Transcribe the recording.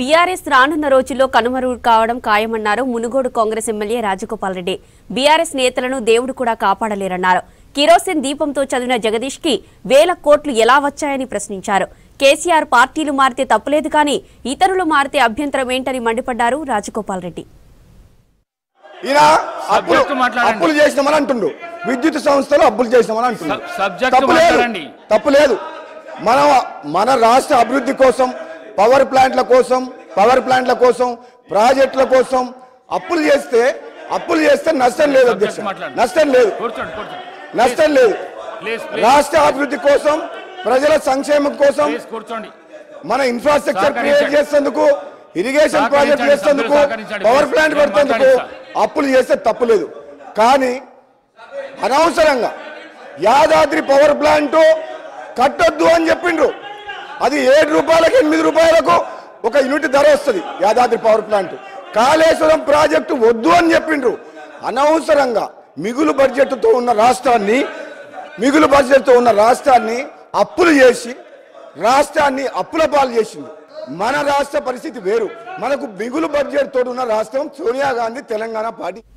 BRS రానున్న రోజుల్లో కనుమరుగు కావడం ఖాయమన్నారు మునుగోడు కాంగ్రెస్ ఎమ్మెల్యే రాజగోపాల్ రెడ్డి. బీఆర్ఎస్ నేతలను దేవుడు కూడా కాపాడలేరన్నారు. కిరోసిన్ దీపంతో చదివిన జగదీష్ కి వేల కోట్లు ఎలా వచ్చాయని ప్రశ్నించారు. కేసీఆర్ పార్టీలు మారితే తప్పులేదు కానీ ఇతరులు మారితే అభ్యంతరం ఏంటని మండిపడ్డారు రాజగోపాల్ రెడ్డి. అప్పులు చేసినామని అంటుండ్రు, విద్యుత్ సంస్థలు అప్పులు చేసినామని అంటున్నారు. తప్పులేదు. మన రాష్ట్ర అభివృద్ధి కోసం పవర్ ప్లాంట్ల కోసం ప్రాజెక్టుల కోసం అప్పులు చేస్తే నష్టం లేదు అధ్యక్ష, నష్టం లేదు. రాష్ట్ర అభివృద్ధి కోసం ప్రజల సంక్షేమం కోసం మన ఇన్ఫ్రాస్ట్రక్చర్ క్రియేట్ చేసేందుకు, ఇరిగేషన్ ప్రాజెక్ట్ చేసేందుకు, పవర్ ప్లాంట్ పెడుతేందుకు అప్పులు చేస్తే తప్పులేదు. కానీ అనవసరంగా యాదాద్రి పవర్ ప్లాంట్ కట్టొద్దు అని చెప్పిండ్రు. అది 7 రూపాయలకు 8 రూపాయలకు ఒక యూనిట్ ధర వస్తుంది Yadadri power plant. Kaleshwaram project వద్దు అని చెప్పిండ్రు. అనవసరంగా మిగులు బడ్జెట్తో ఉన్న రాష్ట్రాన్ని అప్పులు చేసి రాష్ట్రాన్ని అప్పుల పాలు చేసింది. మన రాష్ట్ర పరిస్థితి వేరు. మనకు మిగులు బడ్జెట్ తోటి ఉన్న రాష్ట్రం సోనియా గాంధీ తెలంగాణ పార్టీ.